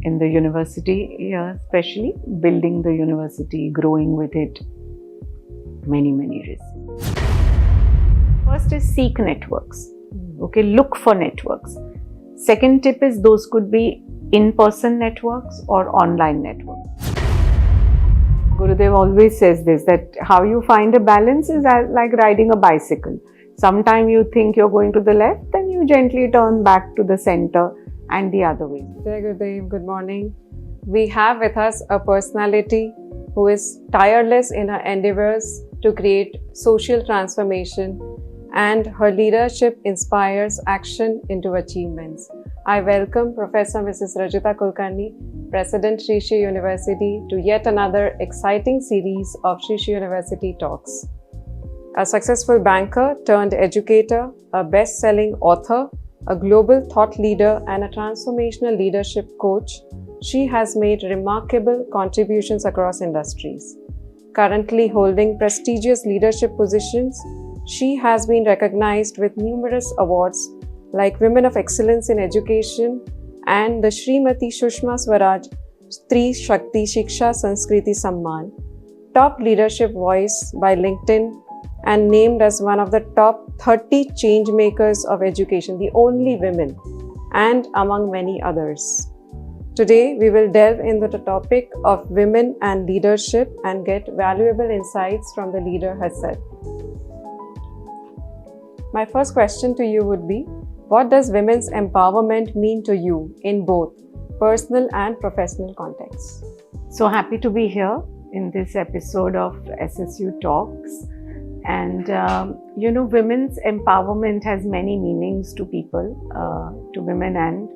in the university, especially building the university, growing with it. Many risks. First is seek networks. Okay, look for networks. Second tip is those could be in-person networks or online networks. Gurudev always says this, that how you find a balance is like riding a bicycle. Sometime you think you're going to the left, then you gently turn back to the center and the other way. Jai Gurudev, good morning. We have with us a personality who is tireless in her endeavors to create social transformation, and her leadership inspires action into achievements. I welcome Professor Mrs. Rajita Kulkarni, President Sri Sri University, to yet another exciting series of Sri Sri University Talks. A successful banker turned educator, a best-selling author, a global thought leader, and a transformational leadership coach, she has made remarkable contributions across industries. Currently holding prestigious leadership positions, she has been recognized with numerous awards like Women of Excellence in Education and the Srimati Sushma Swaraj Stri Shakti Shiksha Sanskriti Samman, Top Leadership Voice by LinkedIn, and named as one of the top 30 change makers of education, the only women, and among many others. Today, we will delve into the topic of women and leadership and get valuable insights from the leader herself. My first question to you would be, what does women's empowerment mean to you in both personal and professional contexts? So happy to be here in this episode of SSU Talks. And women's empowerment has many meanings to people, to women and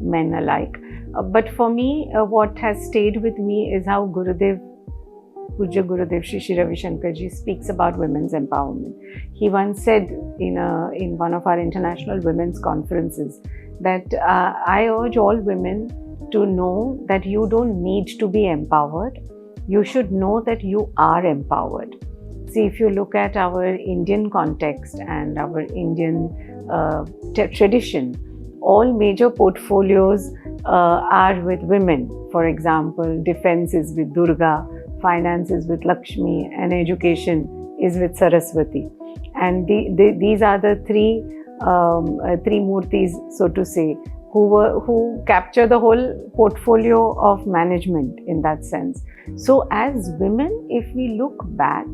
men alike. But for me, what has stayed with me is how Puja Gurudev Shri Shri Ravi Shankar Ji speaks about women's empowerment. He once said in one of our international women's conferences that I urge all women to know that you don't need to be empowered. You should know that you are empowered. See, if you look at our Indian context and our Indian tradition, all major portfolios are with women. For example, defense is with Durga, finance is with Lakshmi, and education is with Saraswati. And these are the three murtis, so to say, who capture the whole portfolio of management in that sense. So as women, if we look back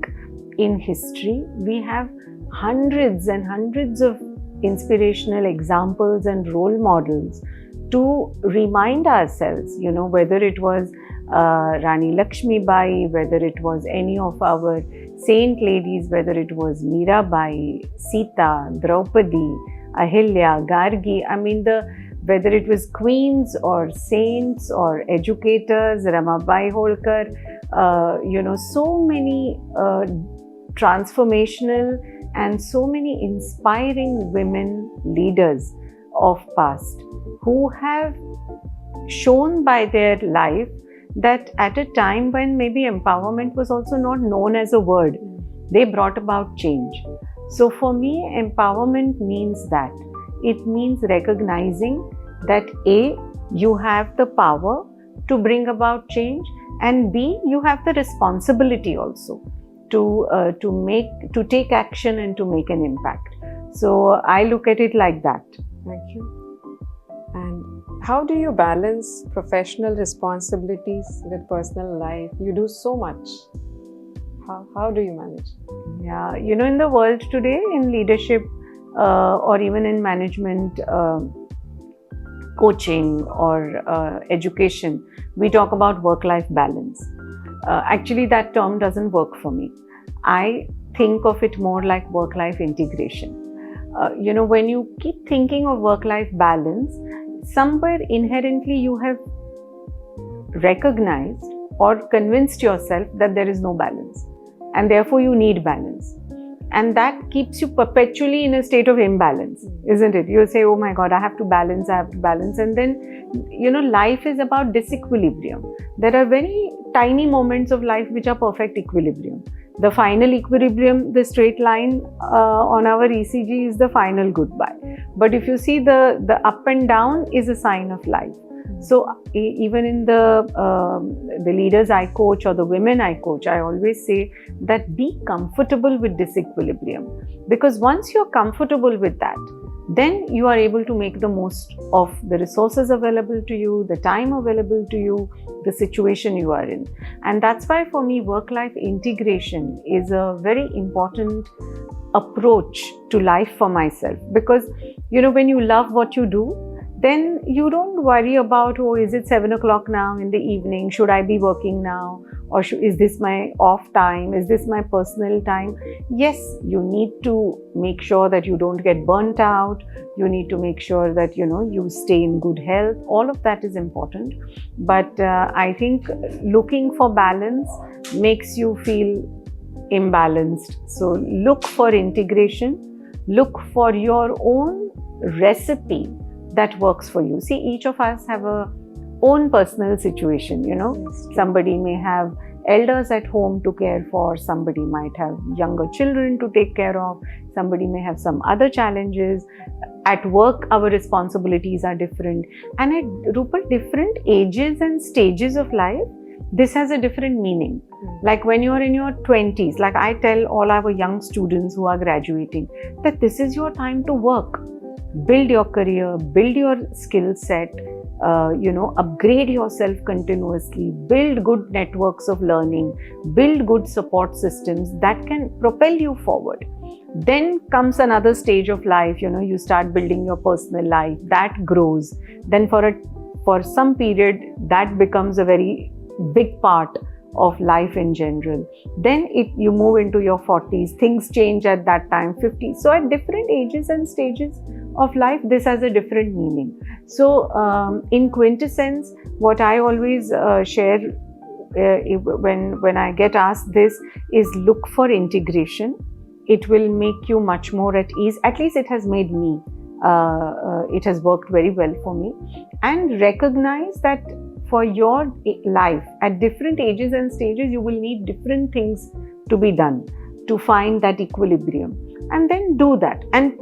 in history, we have hundreds and hundreds of inspirational examples and role models to remind ourselves, whether it was Rani Lakshmi Bai, whether it was any of our saint ladies, whether it was Mirabai, Sita, Draupadi, Ahilya, Gargi, whether it was queens or saints or educators, Ramabai Holkar, so many transformational and so many inspiring women leaders of past who have shown by their life that at a time when maybe empowerment was also not known as a word, they brought about change. So for me, empowerment means that. It means recognizing that A, you have the power to bring about change, and B, you have the responsibility also to take action and to make an impact. So I look at it like that. Thank you. And how do you balance professional responsibilities with personal life? You do so much. How do you manage? Yeah, in the world today, in leadership or even in management, coaching or education, we talk about work-life balance. Actually, that term doesn't work for me. I think of it more like work-life integration. When you keep thinking of work-life balance, somewhere inherently you have recognized or convinced yourself that there is no balance, and therefore you need balance. And that keeps you perpetually in a state of imbalance, isn't it? You say, oh my God, I have to balance. And then, life is about disequilibrium. There are very tiny moments of life which are perfect equilibrium. The final equilibrium, the straight line on our ECG is the final goodbye. But if you see the up and down is a sign of life. So even in the leaders I coach or the women I coach, I always say that be comfortable with disequilibrium, because once you're comfortable with that, then you are able to make the most of the resources available to you, the time available to you, the situation you are in. And that's why for me, work-life integration is a very important approach to life for myself. Because, when you love what you do, then you don't worry about, oh, is it 7 o'clock now in the evening? Should I be working now? Or is this my off time? Is this my personal time? Yes, you need to make sure that you don't get burnt out. You need to make sure that, you stay in good health. All of that is important. But I think looking for balance makes you feel imbalanced. So look for integration. Look for your own recipe that works for you. See, each of us have a own personal situation, Somebody may have elders at home to care for, somebody might have younger children to take care of, somebody may have some other challenges. At work, our responsibilities are different. And at Rupal, different ages and stages of life, this has a different meaning. Like when you're in your 20s, like I tell all our young students who are graduating, that this is your time to work. Build your career, build your skill set, upgrade yourself continuously, build good networks of learning, build good support systems that can propel you forward. Then comes another stage of life, you start building your personal life, that grows. Then for some period, that becomes a very big part of life in general. Then you move into your 40s, things change at that time, 50s. So at different ages and stages of life, this has a different meaning. So in quintessence, what I always share when I get asked this is look for integration. It will make you much more at ease. At least it has made me. It has worked very well for me. And recognize that for your life, at different ages and stages, you will need different things to be done to find that equilibrium. And then do that. And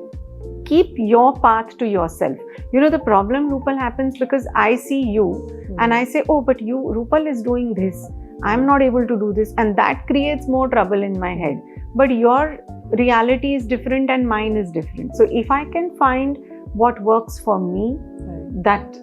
keep your path to yourself. The problem, Rupal, happens because I see you and I say, oh, but Rupal is doing this. I'm not able to do this. And that creates more trouble in my head. But your reality is different and mine is different. So if I can find what works for me, that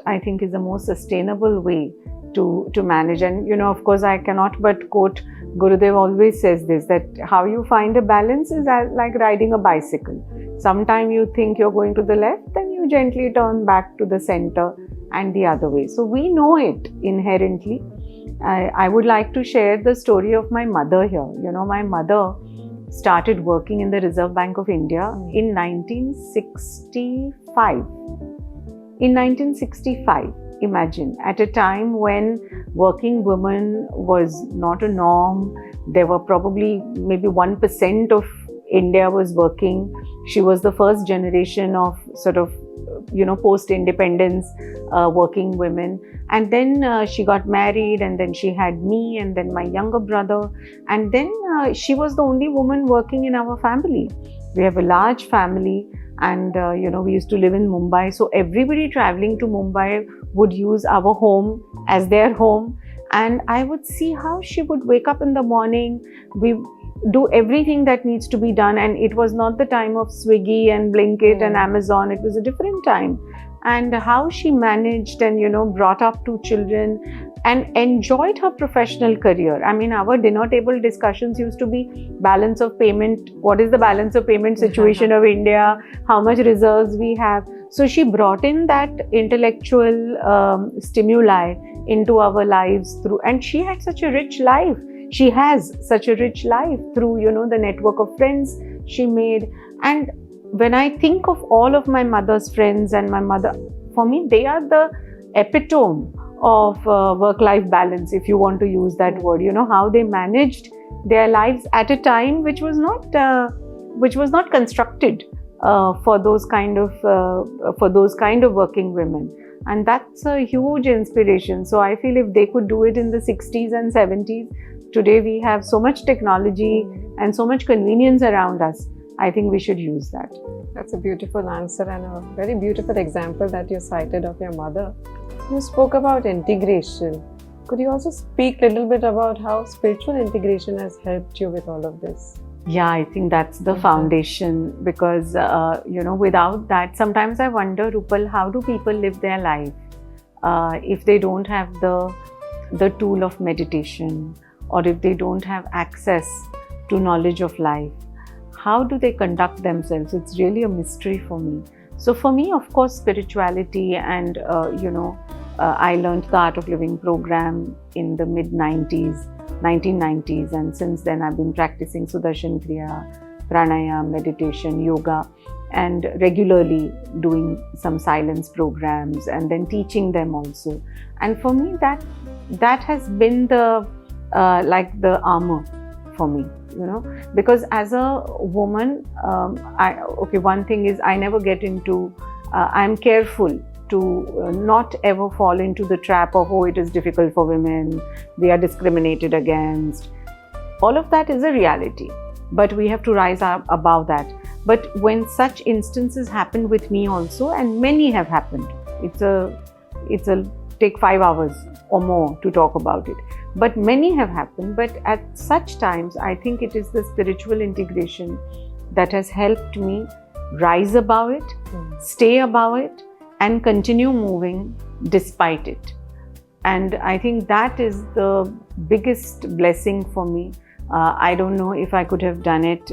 I think is the most sustainable way to manage. And of course I cannot but quote Gurudev always says this, that how you find a balance is like riding a bicycle. Sometime you think you're going to the left, then you gently turn back to the center and the other way. So we know it inherently. I would like to share the story of my mother here. My mother started working in the Reserve Bank of India in 1965. In 1965, imagine, at a time when working women was not a norm. There were probably maybe 1% of India was working. She was the first generation of sort of, post-independence working women. And then she got married, and then she had me and then my younger brother. And then she was the only woman working in our family. We have a large family. And, we used to live in Mumbai. So everybody traveling to Mumbai would use our home as their home. And I would see how she would wake up in the morning. We do everything that needs to be done. And it was not the time of Swiggy and Blinkit and Amazon. It was a different time. And how she managed and, brought up 2 children and enjoyed her professional career. I mean, our dinner table discussions used to be balance of payment. What is the balance of payment situation of India? How much reserves we have? So she brought in that intellectual stimuli into our lives through, and she had such a rich life. She has such a rich life through, the network of friends she made. And when I think of all of my mother's friends and my mother, for me, they are the epitome of work-life balance, if you want to use that word. How they managed their lives at a time which was not constructed for those kind of working women. And that's a huge inspiration. So I feel if they could do it in the 60s and 70s, today we have so much technology and so much convenience around us. I think we should use that. That's a beautiful answer and a very beautiful example that you cited of your mother. You spoke about integration. Could you also speak a little bit about how spiritual integration has helped you with all of this? Yeah, I think that's the foundation, because, without that, sometimes I wonder, Rupal, how do people live their life if they don't have the tool of meditation, or if they don't have access to knowledge of life? How do they conduct themselves? It's really a mystery for me. So for me, of course, spirituality and, I learned the Art of Living program in the mid-90s, 1990s, and since then I've been practicing Sudarshan Kriya, Pranayama, meditation, yoga, and regularly doing some silence programs and then teaching them also. And for me, that has been the armor for me, because as a woman, one thing is I never get into, I'm careful to not ever fall into the trap of, it is difficult for women, we are discriminated against. All of that is a reality, but we have to rise up above that. But when such instances happen with me also, and many have happened, it's take 5 hours or more to talk about it, but many have happened. But at such times, I think it is the spiritual integration that has helped me rise above it, stay above it, and continue moving despite it. And I think that is the biggest blessing for me. I don't know if I could have done it,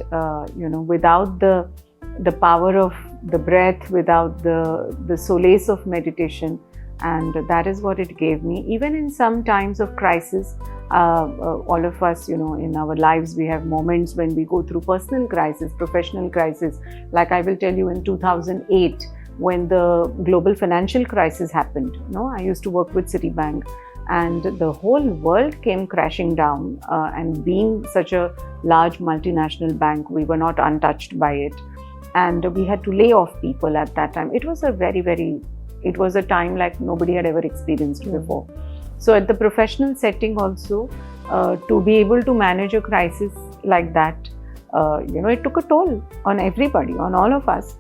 without the power of the breath, without the solace of meditation. And that is what it gave me. Even in some times of crisis, all of us, in our lives, we have moments when we go through personal crisis, professional crisis. Like I will tell you, in 2008, when the global financial crisis happened, I used to work with Citibank, and the whole world came crashing down. And being such a large multinational bank, we were not untouched by it. And we had to lay off people at that time. It was a time like nobody had ever experienced before. So at the professional setting also, to be able to manage a crisis like that, it took a toll on everybody, on all of us.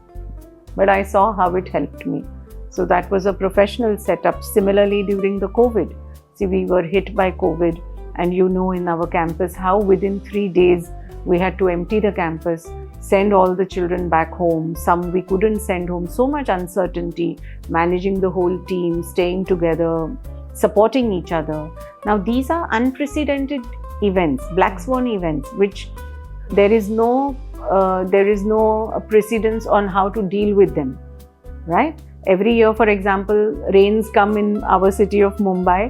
But I saw how it helped me. So that was a professional setup. Similarly, during the COVID, we were hit by COVID, and in our campus how within 3 days we had to empty the campus, send all the children back home. Some we couldn't send home. So much uncertainty, managing the whole team, staying together, supporting each other. Now these are unprecedented events, black swan events, which there is no precedence on how to deal with them, right? Every year, for example, rains come in our city of Mumbai.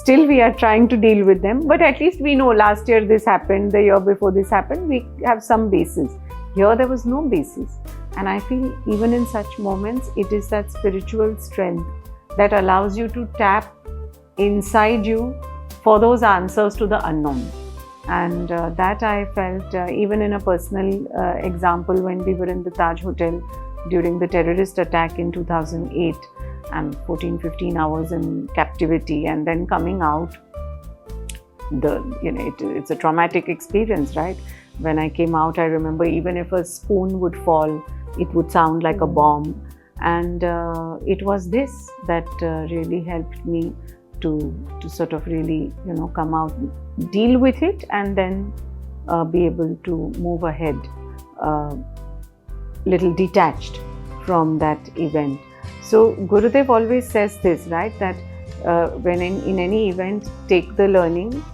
Still we are trying to deal with them, but at least we know last year this happened, the year before this happened, we have some basis. Here there was no basis. And I feel even in such moments, it is that spiritual strength that allows you to tap inside you for those answers to the unknown. And that I felt even in a personal example, when we were in the Taj Hotel during the terrorist attack in 2008, and 14-15 hours in captivity, and then coming out, it's a traumatic experience, right? When I came out, I remember even if a spoon would fall, it would sound like a bomb. And it was this that really helped me to sort of really, come out, deal with it, and then be able to move ahead, little detached from that event. So Gurudev always says this, right, that when in any event, take the learning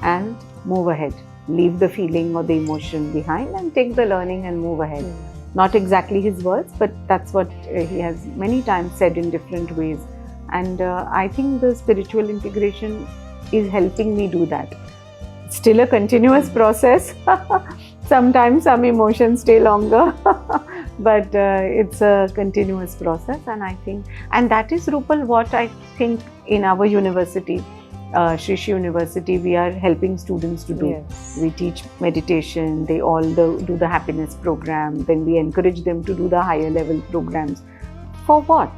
and move ahead. Leave the feeling or the emotion behind and take the learning and move ahead. Not exactly his words, but that's what he has many times said in different ways. And I think the spiritual integration is helping me do that. Still a continuous process. Sometimes some emotions stay longer, but it's a continuous process. And I think, and that is, Rupal, what I think in our university, Shrishi University, we are helping students to do. Yes. We teach meditation, they all do the happiness program, then we encourage them to do the higher level programs. For what?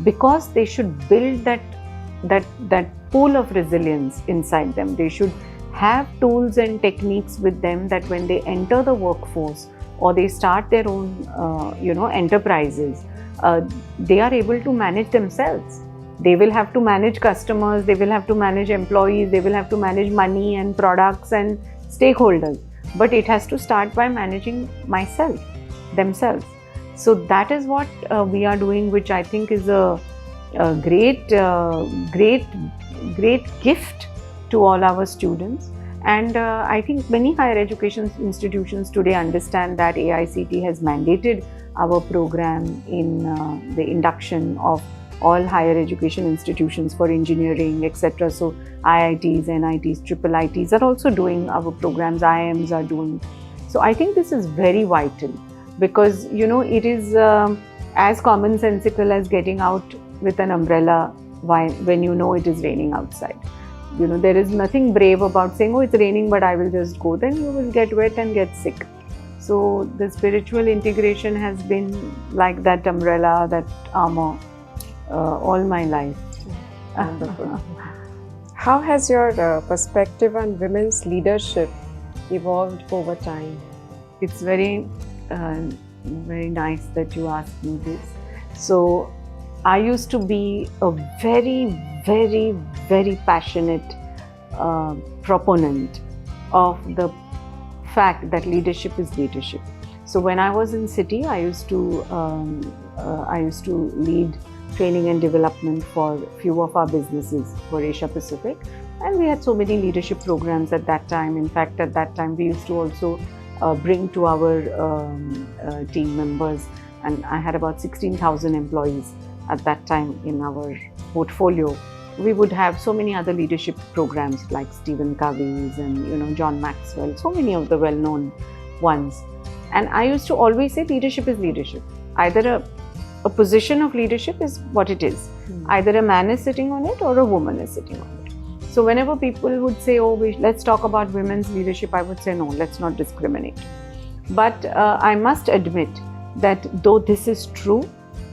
Because they should build that pool of resilience inside them. They should have tools and techniques with them that when they enter the workforce, or they start their own, enterprises, they are able to manage themselves. They will have to manage customers, they will have to manage employees, they will have to manage money and products and stakeholders. But it has to start by managing themselves. So that is what we are doing, which I think is a great gift to all our students. And I think many higher education institutions today understand that AICT has mandated our program in the induction of all higher education institutions for engineering, etc. So IITs, NITs, IIITs are also doing our programs, IIMs are doing. So I think this is very vital, because it is as commonsensical as getting out with an umbrella when it is raining outside. There is nothing brave about saying, oh, it's raining, but I will just go. Then you will get wet and get sick. So the spiritual integration has been like that umbrella, that armor, all my life. Wonderful. How has your perspective on women's leadership evolved over time? It's very, very nice that you asked me this. So I used to be a very, very, very passionate proponent of the fact that leadership is leadership. So when I was in city, I used to lead training and development for a few of our businesses for Asia Pacific, and we had so many leadership programs at that time. In fact, at that time we used to also bring to our team members, and I had about 16,000 employees at that time in our portfolio. We would have so many other leadership programs like Stephen Covey's and John Maxwell, so many of the well-known ones. And I used to always say leadership is leadership. Either a position of leadership is what it is. Either a man is sitting on it or a woman is sitting on it. So whenever people would say, oh, let's talk about women's leadership, I would say, no, let's not discriminate. But I must admit that though this is true,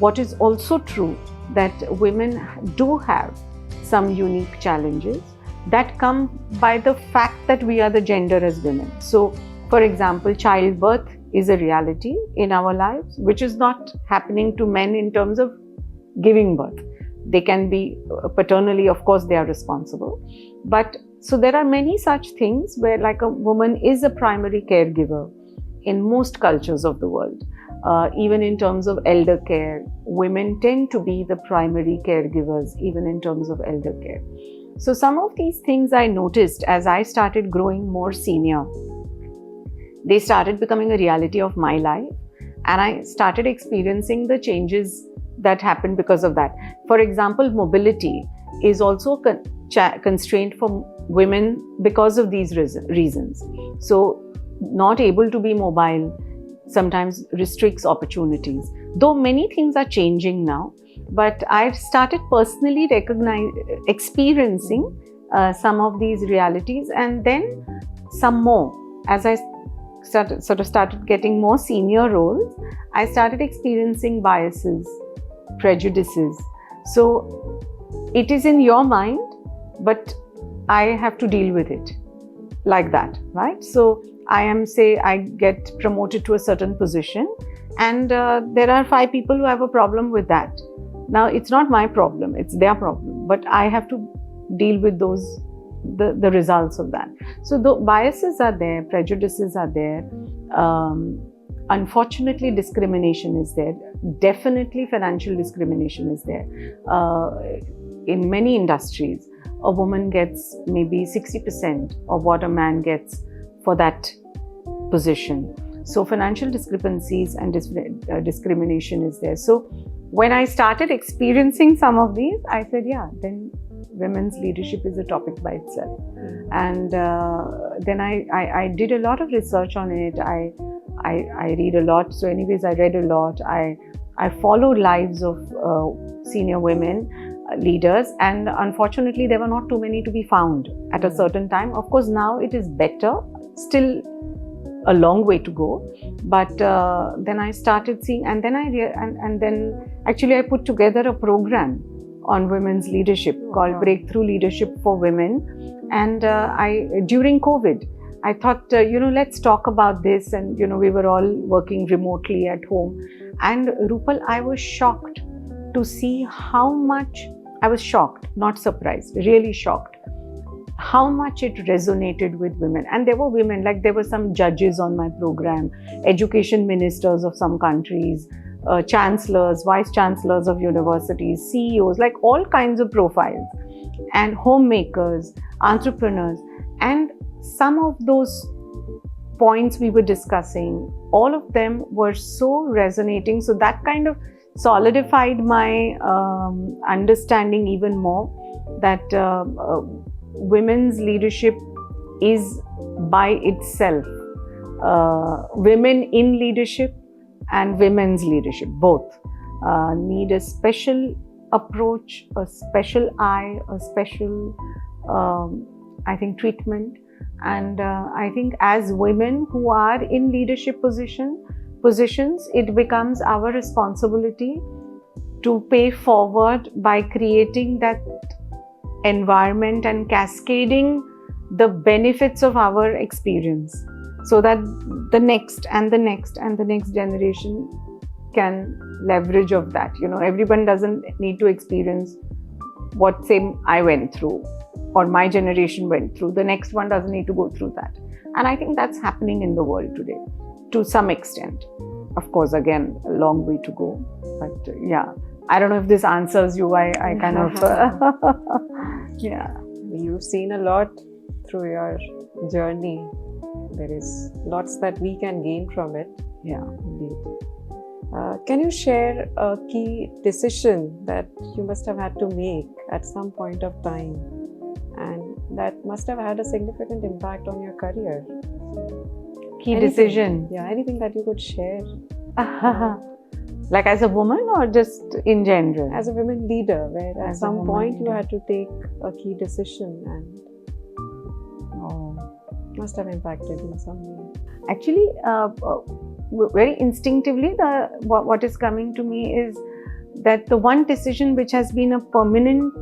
what is also true that women do have some unique challenges that come by the fact that we are the gender as women. So, for example, childbirth is a reality in our lives, which is not happening to men in terms of giving birth. They can be paternally, of course, they are responsible. But so there are many such things where, like, a woman is a primary caregiver in most cultures of the world. Even in terms of elder care, women tend to be the primary caregivers, even in terms of elder care. So some of these things I noticed as I started growing more senior. They started becoming a reality of my life, and I started experiencing the changes that happened because of that. For example, mobility is also constrained for women because of these reasons. So not able to be mobile sometimes restricts opportunities. Though many things are changing now, but I've started personally experiencing some of these realities, and then some more. As I started getting more senior roles, I started experiencing biases, prejudices. So it is in your mind, but I have to deal with it like that, right? So I get promoted to a certain position, and there are 5 people who have a problem with that. Now, it's not my problem, it's their problem, but I have to deal with the results of that. So the biases are there, prejudices are there. Unfortunately, discrimination is there. Definitely financial discrimination is there. In many industries, a woman gets maybe 60% of what a man gets for that position. So financial discrepancies and discrimination is there. So when I started experiencing some of these, I said, yeah, then women's leadership is a topic by itself. And then I did a lot of research on it. I read a lot. So anyways, I read a lot. I followed lives of senior women leaders, and unfortunately there were not too many to be found at a certain time. Of course, now it is better, still a long way to go, but then I started seeing, and then actually I put together a program on women's leadership called Breakthrough Leadership for Women. And during COVID, I thought, let's talk about this. And, we were all working remotely at home. And Rupal, I was shocked to see how much, I was shocked, not surprised, really shocked, how much it resonated with women. And there were women, like there were some judges on my program, education ministers of some countries, chancellors, vice chancellors of universities, CEOs, like all kinds of profiles, and homemakers, entrepreneurs. And some of those points we were discussing, all of them were so resonating. So that kind of solidified my understanding even more that women's leadership is by itself women in leadership and women's leadership both need a special approach, a special eye, a special I think treatment. And I think as women who are in leadership positions, it becomes our responsibility to pay forward by creating that environment and cascading the benefits of our experience, so that the next and the next and the next generation can leverage of that. Everyone doesn't need to experience what, say, I went through or my generation went through. The next one doesn't need to go through that. And I think that's happening in the world today to some extent. Of course, again, a long way to go. But yeah, I don't know if this answers you. I kind of, yeah. You've seen a lot through your journey. There is lots that we can gain from it. Yeah, indeed. Can you share a key decision that you must have had to make at some point of time, and that must have had a significant impact on your career? Key decision? Yeah, anything that you could share. Like as a woman or just in general? As a women leader, where at some point you had to take a key decision and must have impacted in some way. Actually, very instinctively, what is coming to me is that the one decision which has been a permanent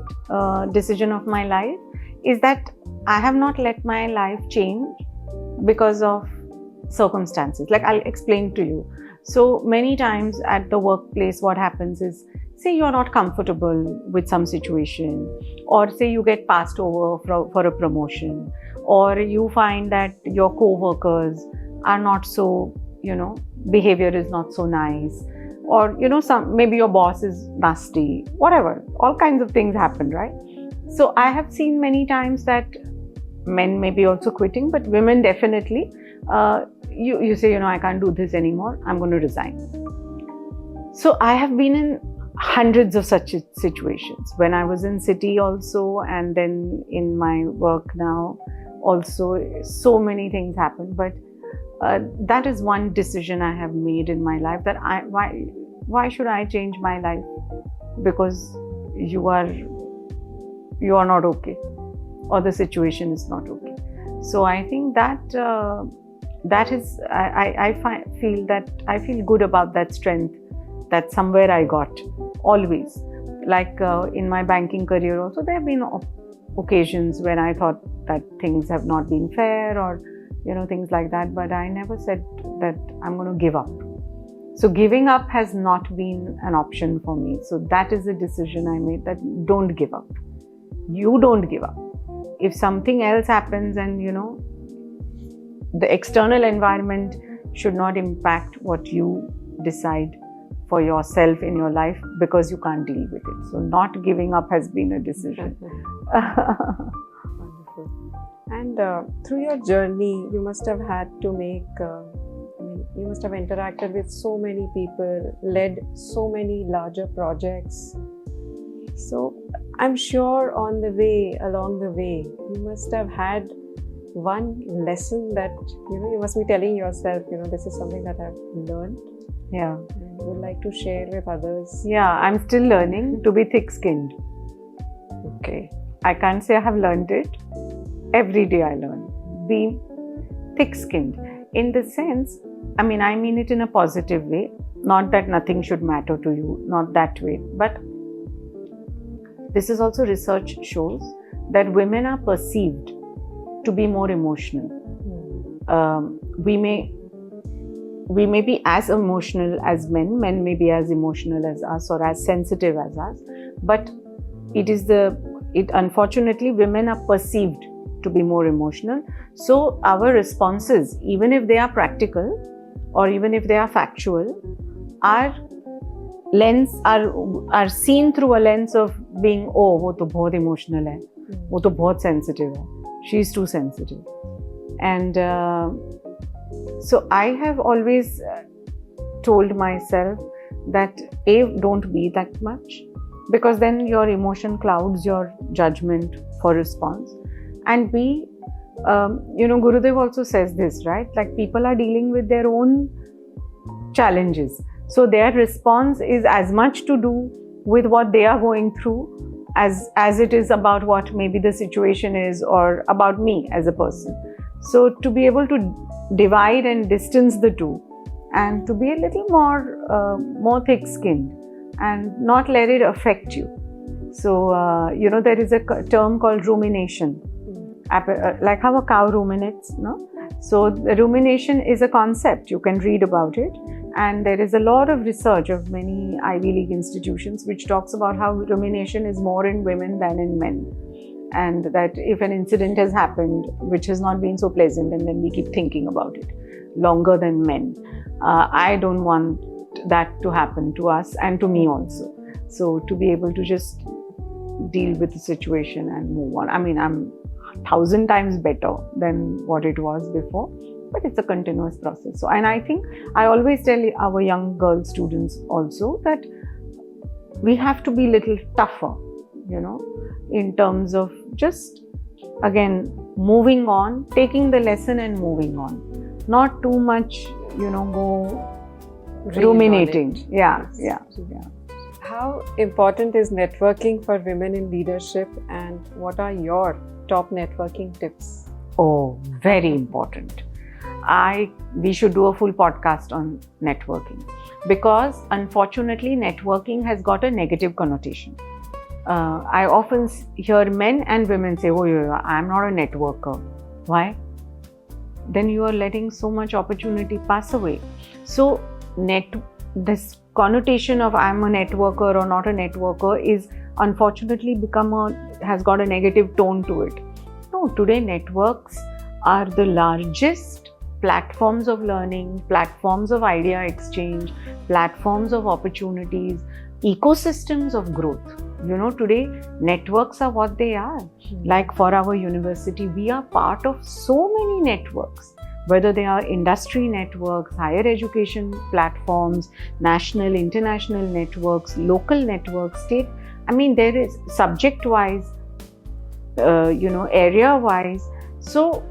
decision of my life is that I have not let my life change because of circumstances. Like, I'll explain to you. So many times at the workplace, what happens is, say you're not comfortable with some situation, or say you get passed over for a promotion, or you find that your co-workers are not so, behavior is not so nice, or, maybe your boss is nasty, whatever, all kinds of things happen, right? So I have seen many times that men may be also quitting, but women definitely, you say, I can't do this anymore, I'm going to resign. So I have been in hundreds of such situations when I was in city also, and then in my work now also. So many things happen, but that is one decision I have made in my life, that why should I change my life because you are not okay, or the situation is not okay. So I think that is, I feel good about that strength that somewhere I got always. Like in my banking career also, there have been occasions when I thought that things have not been fair, or things like that, but I never said that I'm going to give up. So giving up has not been an option for me. So that is a decision I made, that don't give up. You don't give up. If something else happens, and the external environment should not impact what you decide for yourself in your life, because you can't deal with it. So not giving up has been a decision. Wonderful. And through your journey, you must have had to make, you must have interacted with so many people, led so many larger projects. So I'm sure along the way, you must have had one lesson that, you must be telling yourself, this is something that I've learned. Yeah. And would like to share with others. Yeah, I'm still learning to be thick-skinned. Okay. I can't say I have learned it. Every day I learn. Be thick-skinned. In the sense, I mean it in a positive way. Not that nothing should matter to you, not that way. But this is also, research shows that women are perceived to be more emotional. we may be as emotional as men may be as emotional as us or as sensitive as us, but unfortunately women are perceived to be more emotional. So our responses, even if they are practical or even if they are factual, are seen through a lens of being, oh, wo to bahut emotional hai, wo to bahut sensitive hai, she's too sensitive. And so I have always told myself that don't be that much, because then your emotion clouds your judgment for response. And Gurudev also says this, right? Like, people are dealing with their own challenges. So their response is as much to do with what they are going through as it is about what maybe the situation is or about me as a person. So to be able to divide and distance the two, and to be a little more thick-skinned and not let it affect you. So, there is a term called rumination, like how a cow ruminates, no? So the rumination is a concept, you can read about it, and there is a lot of research of many Ivy League institutions which talks about how rumination is more in women than in men. And that if an incident has happened which has not been so pleasant, and then we keep thinking about it longer than men, I don't want that to happen to us and to me also. So to be able to just deal with the situation and move on. I mean, I'm 1,000 times better than what it was before, but it's a continuous process. So, and I think I always tell our young girl students also that we have to be a little tougher, in terms of just, again, moving on, taking the lesson and moving on. Not too much, go ruminating. Yeah. How important is networking for women in leadership, and what are your top networking tips? Oh, very important. We should do a full podcast on networking, because unfortunately networking has got a negative connotation. I often hear men and women say, oh, I'm not a networker. Why? Then you are letting so much opportunity pass away. So this connotation of I'm a networker or not a networker is unfortunately has got a negative tone to it. No, today networks are the largest platforms of learning, platforms of idea exchange, platforms of opportunities, ecosystems of growth. Today networks are what they are. Like for our university, we are part of so many networks, whether they are industry networks, higher education platforms, national, international networks, local networks, state. I mean, there is subject-wise, area-wise. So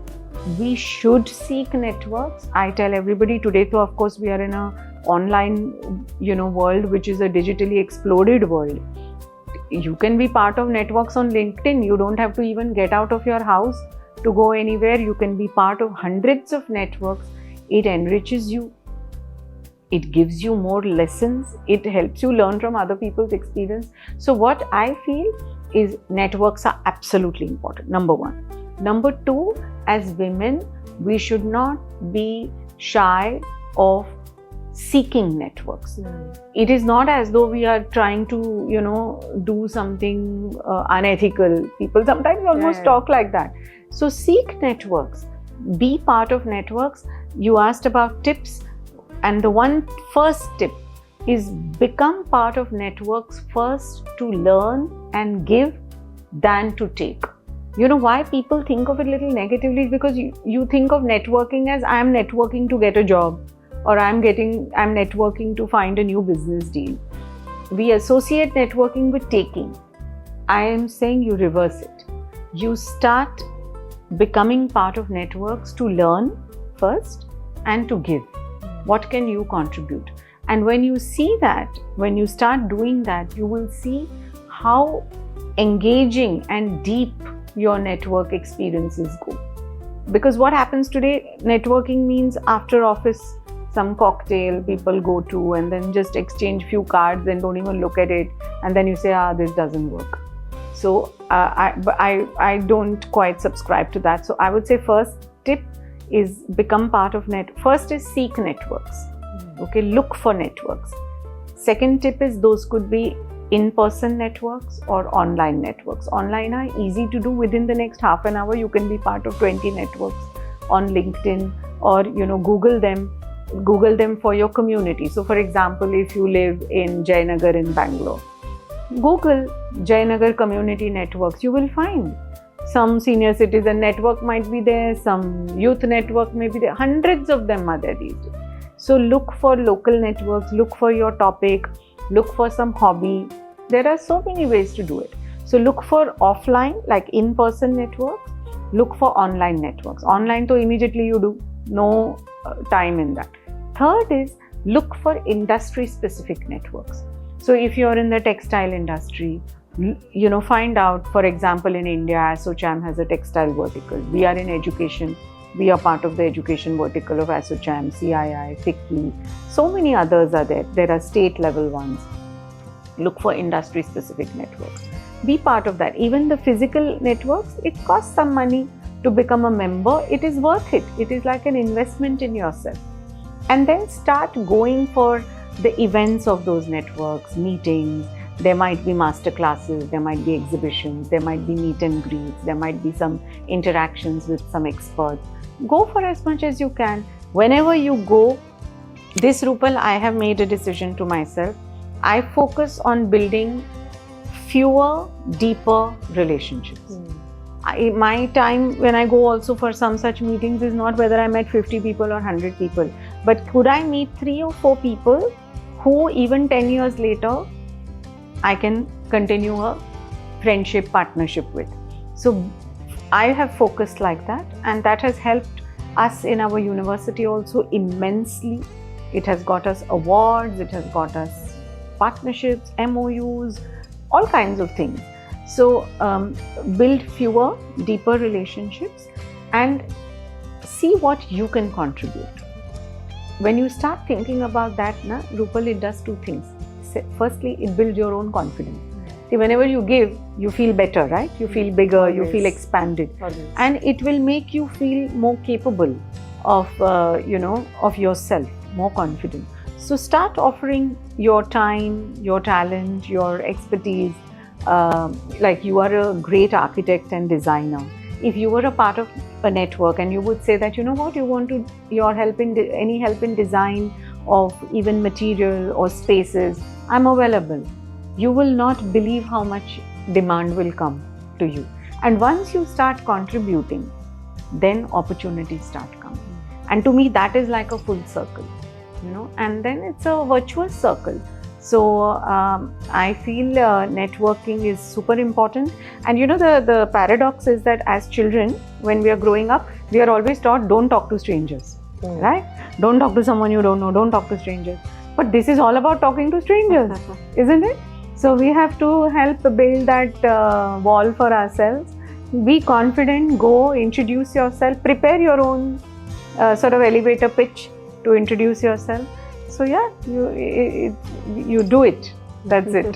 we should seek networks. I tell everybody today, so of course we are in a online, world, which is a digitally exploded world. You can be part of networks on LinkedIn. You don't have to even get out of your house to go anywhere. You can be part of hundreds of networks. It enriches you. It gives you more lessons. It helps you learn from other people's experience. So what I feel is networks are absolutely important, number one. Number two, as women, we should not be shy of seeking networks. It is not as though we are trying to, do something unethical. People sometimes almost talk like that. So seek networks, be part of networks. You asked about tips, and the first tip is become part of networks first to learn and give than to take. Why people think of it a little negatively is because you think of networking as I am networking to get a job, or I'm networking to find a new business deal. We associate networking with taking. I am saying you reverse it. You start becoming part of networks to learn first and to give. What can you contribute? And when you see that, when you start doing that, you will see how engaging and deep your network experiences go. Because what happens today, networking means after office, some cocktail people go to and then just exchange few cards and don't even look at it, and then you say, this doesn't work. So I don't quite subscribe to that. So I would say first tip is become part of First is seek networks. Okay, look for networks. Second tip is those could be in-person networks or online networks. Online are easy to do. Within the next half an hour, you can be part of 20 networks on LinkedIn, or Google them for your community. So for example, if you live in Jayanagar in Bangalore, Google Jayanagar community networks. You will find some senior citizen network might be there, some youth network may be there. Hundreds of them are there these days. So look for local networks, look for your topic, look for some hobby. There are so many ways to do it. So look for offline, like in-person networks. Look for online networks. Online, so immediately you do. No time in that. Third is look for industry-specific networks. So if you're in the textile industry, find out, for example, in India, ASSOCHAM has a textile vertical. We are in education. We are part of the education vertical of ASSOCHAM, CII, FICCI. So many others are there. There are state level ones. Look for industry-specific networks. Be part of that. Even the physical networks, it costs some money to become a member. It is worth it. It is like an investment in yourself. And then start going for the events of those networks, meetings. There might be master classes, there might be exhibitions, there might be meet and greets, there might be some interactions with some experts. Go for as much as you can. Whenever you go, this Rupal, I have made a decision to myself. I focus on building fewer, deeper relationships. My time when I go also for some such meetings is not whether I met 50 people or 100 people, but could I meet 3 or 4 people who even 10 years later I can continue a friendship, partnership with. So I have focused like that, and that has helped us in our university also immensely. It has got us awards, it has got us partnerships, MOUs, all kinds of things. So build fewer, deeper relationships and see what you can contribute. When you start thinking about that, Rupal, it does 2 things. Firstly, it builds your own confidence. See, whenever you give, you feel better, right? You feel bigger, Always. You feel expanded. Always. And it will make you feel more capable of, of yourself, more confident. So start offering your time, your talent, your expertise. Like you are a great architect and designer. If you were a part of a network and you would say that, you want your help in any help in design of even material or spaces, I'm available. You will not believe how much demand will come to you. And once you start contributing, then opportunities start coming. And to me, that is like a full circle, and then it's a virtuous circle. So I feel networking is super important. And the paradox is that as children, when we are growing up, we are always taught, don't talk to strangers, right? Don't talk to someone you don't know, don't talk to strangers. But this is all about talking to strangers, isn't it? So we have to help build that wall for ourselves. Be confident, go, introduce yourself, prepare your own sort of elevator pitch to introduce yourself. So yeah, you do it. That's it.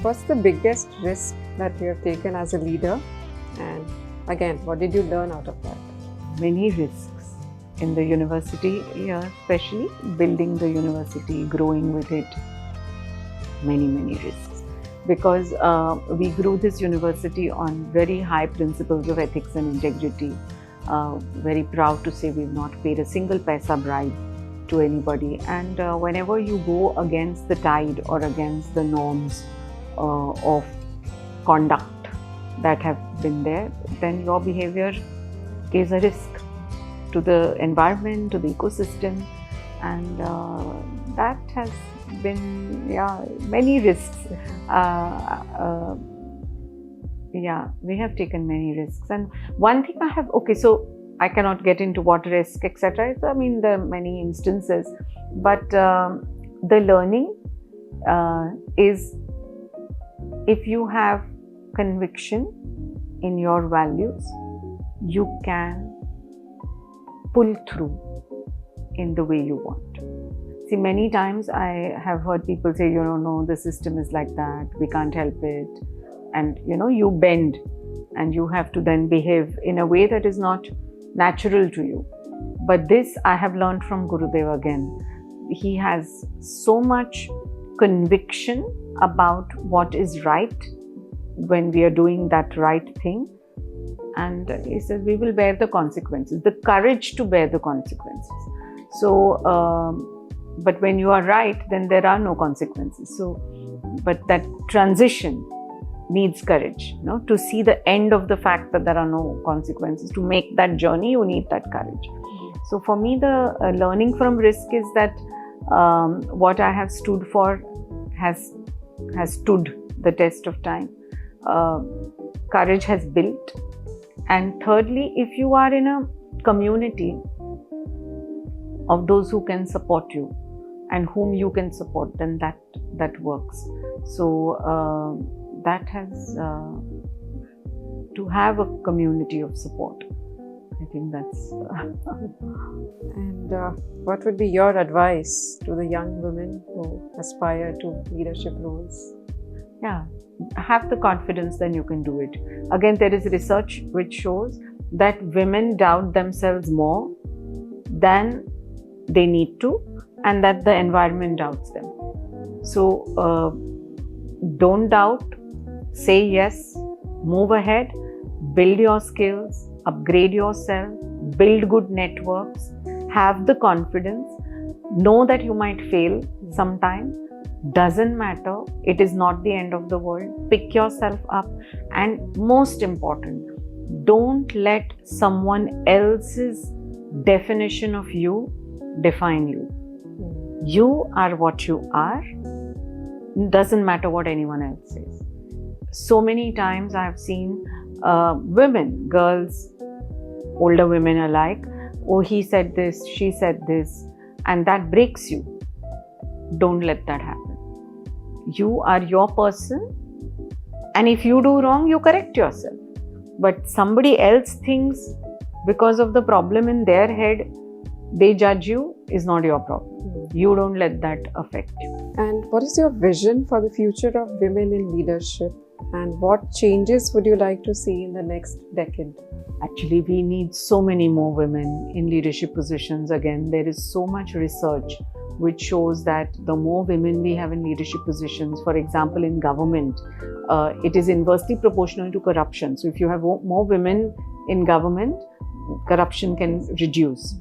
What's the biggest risk that you have taken as a leader? And again, what did you learn out of that? Many risks in the university, especially building the university, growing with it. Many risks. Because we grew this university on very high principles of ethics and integrity. Very proud to say we've not paid a single paisa bribe to anybody, and whenever you go against the tide or against the norms of conduct that have been there, then your behavior is a risk to the environment, to the ecosystem, and that has been many risks. We have taken many risks, and one thing so I cannot get into what risk, etc. I mean, there are many instances, but the learning is, if you have conviction in your values, you can pull through in the way you want. See, many times I have heard people say, no, the system is like that, we can't help it. And, you bend and you have to then behave in a way that is not natural to you. But this I have learned from Gurudev again. He has so much conviction about what is right when we are doing that right thing. And he says we will bear the consequences, the courage to bear the consequences. So, but when you are right, then there are no consequences. So, but that transition needs courage, to see the end of the fact that there are no consequences. To make that journey, you need that courage. So for me, the learning from risk is that what I have stood for has stood the test of time. Courage has built. And thirdly, if you are in a community of those who can support you and whom you can support, then that works. So that has to have a community of support. I think that's. And what would be your advice to the young women who aspire to leadership roles? Yeah, have the confidence, then you can do it. Again, there is research which shows that women doubt themselves more than they need to, and that the environment doubts them. So don't doubt, say yes, move ahead, build your skills, upgrade yourself, build good networks, have the confidence, know that you might fail sometime. Doesn't matter, it is not the end of the world. Pick yourself up, and most important, don't let someone else's definition of you define you. You are what you are. Doesn't matter what anyone else says. So many times I have seen women, girls, older women alike, oh, he said this, she said this, and that breaks you. Don't let that happen. You are your person, and if you do wrong, you correct yourself. But somebody else thinks because of the problem in their head, they judge you, is not your problem. You don't let that affect you. And what is your vision for the future of women in leadership? And what changes would you like to see in the next decade? Actually, we need so many more women in leadership positions. Again, there is so much research which shows that the more women we have in leadership positions, for example, in government, it is inversely proportional to corruption. So if you have more women in government, corruption can reduce.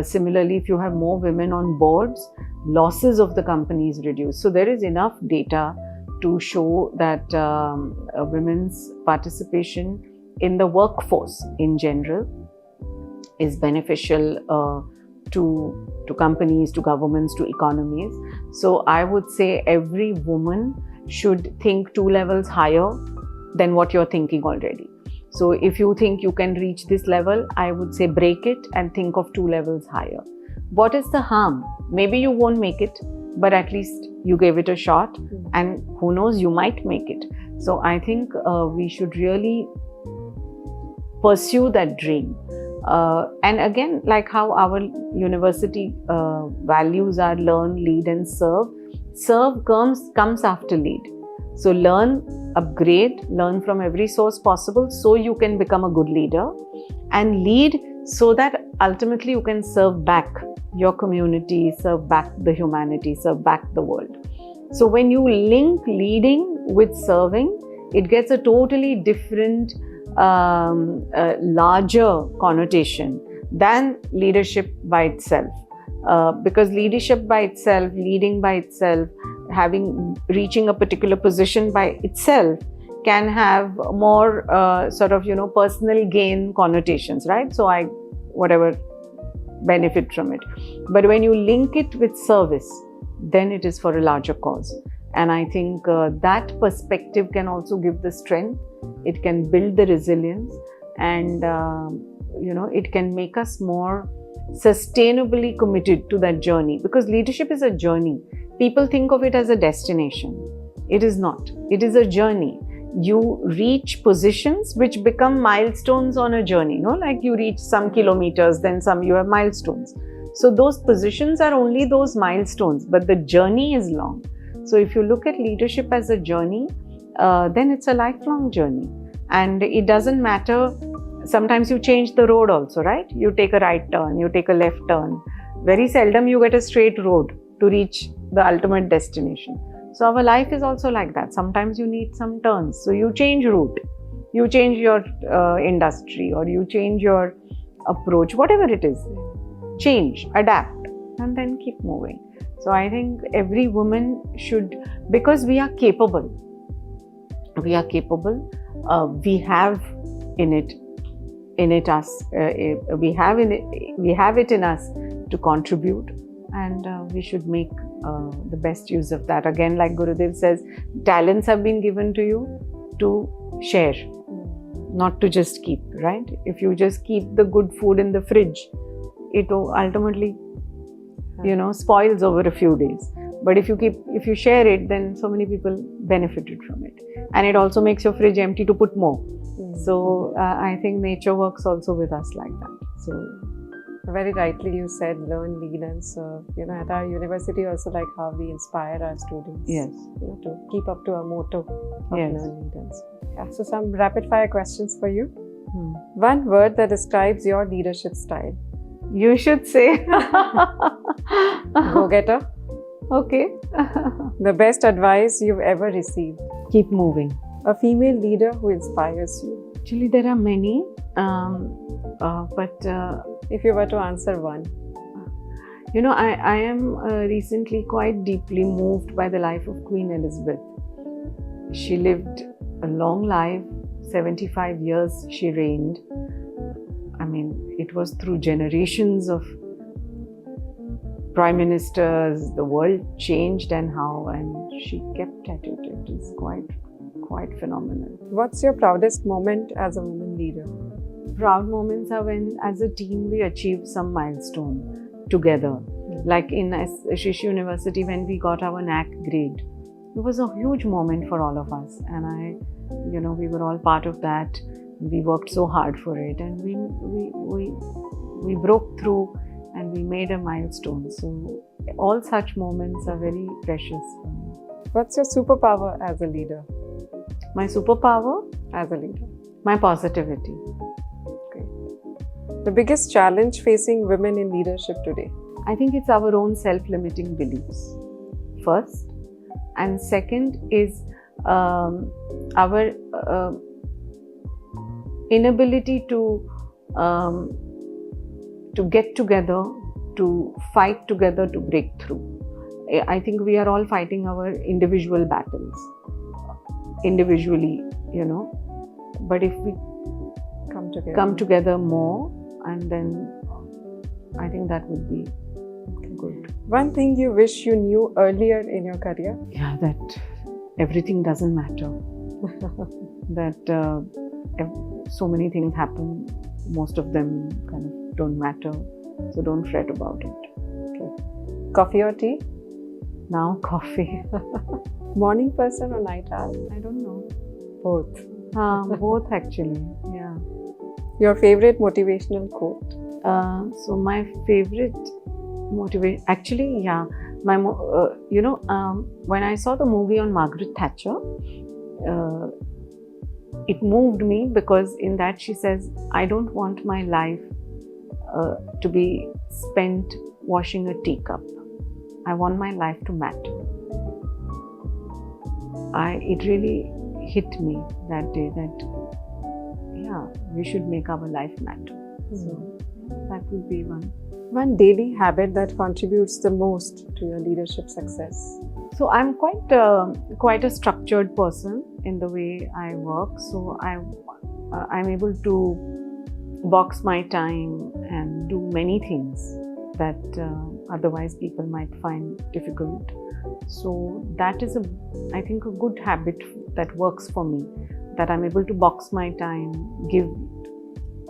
Similarly, if you have more women on boards, losses of the companies reduce. So there is enough data to show that women's participation in the workforce in general is beneficial to companies, to governments, to economies. So I would say every woman should think 2 levels higher than what you're thinking already. So if you think you can reach this level, I would say break it and think of 2 levels higher. What is the harm? Maybe you won't make it, but at least you gave it a shot, and who knows, you might make it. So I think we should really pursue that dream. And again, like how our university values are learn, lead and serve. Serve comes after lead. So learn, upgrade, learn from every source possible so you can become a good leader, and lead so that ultimately you can serve back your community, serve back the humanity, serve back the world. So when you link leading with serving, it gets a totally different larger connotation than leadership by itself. Because leadership by itself, leading by itself, reaching a particular position by itself can have more personal gain connotations, right? So whatever benefit from it. But when you link it with service, then it is for a larger cause. And I think that perspective can also give the strength. It can build the resilience, and it can make us more sustainably committed to that journey, because leadership is a journey. People think of it as a destination. It is not. It is a journey. You reach positions which become milestones on a journey, like you reach some kilometers, then you have milestones. So those positions are only those milestones, but the journey is long. So if you look at leadership as a journey, then it's a lifelong journey. And it doesn't matter sometimes you change the road also, right? You take a right turn, you take a left turn. Very seldom you get a straight road to reach the ultimate destination. So our life is also like that. Sometimes you need some turns. So you change route, you change your industry, or you change your approach, whatever it is. Change, adapt, and then keep moving. So I think every woman should, because we are capable. We are capable. We have us. We have it in us to contribute, and we should make the best use of that. Again, like Gurudev says, talents have been given to you to share, not to just keep, right? If you just keep the good food in the fridge, it ultimately, spoils over a few days. But if you share it, then so many people benefited from it. And it also makes your fridge empty to put more. So I think nature works also with us like that. So very rightly you said, learn, lead, and serve. At our university also, like how we inspire our students. Yes. To keep up to our motto of Yes. learn, lead, and serve. Yeah. So some rapid fire questions for you. One word that describes your leadership style. You should say Go-getter. Okay. The best advice you've ever received. Keep moving. A female leader who inspires you. Actually, there are many, but If you were to answer one. I am recently quite deeply moved by the life of Queen Elizabeth. She lived a long life, 75 years she reigned. I mean, it was through generations of prime ministers, the world changed and she kept at it. It is quite phenomenal. What's your proudest moment as a woman leader? Proud moments are when, as a team, we achieve some milestone together. Like in SSU University, when we got our NAC grade, it was a huge moment for all of us, and we were all part of that. We worked so hard for it, and we broke through, and we made a milestone. So all such moments are very precious for me. What's your superpower as a leader? My superpower as a leader? My positivity. The biggest challenge facing women in leadership today? I think it's our own self-limiting beliefs, first. And second is our inability to get together, to fight together, to break through. I think we are all fighting our individual battles, individually, But if we come together more, and then I think that would be good. One thing you wish you knew earlier in your career? Yeah, that everything doesn't matter. That so many things happen, most of them kind of don't matter. So don't fret about it. Okay. Coffee or tea? Now coffee. Morning person or night owl? I don't know. Both. Both actually, yeah. Your favorite motivational quote? So my favorite motivation, actually, yeah. When I saw the movie on Margaret Thatcher, it moved me because in that she says, I don't want my life to be spent washing a teacup. I want my life to matter. It really hit me that day that, yeah, we should make our life matter. So that would be one. One daily habit that contributes the most to your leadership success? So I'm quite a structured person in the way I work. So I'm able to box my time and do many things that otherwise people might find difficult. So that is I think a good habit that works for me, that I'm able to box my time, give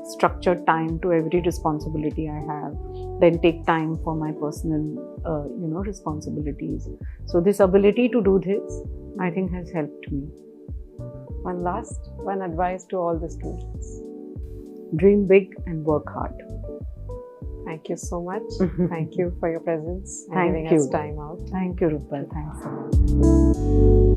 structured time to every responsibility I have, then take time for my personal responsibilities. So this ability to do this, I think, has helped me. One advice to all the students. Dream big and work hard. Thank you so much. Thank you for your presence and Thank giving you. us time out. Thank you, Rupal. Thanks so much.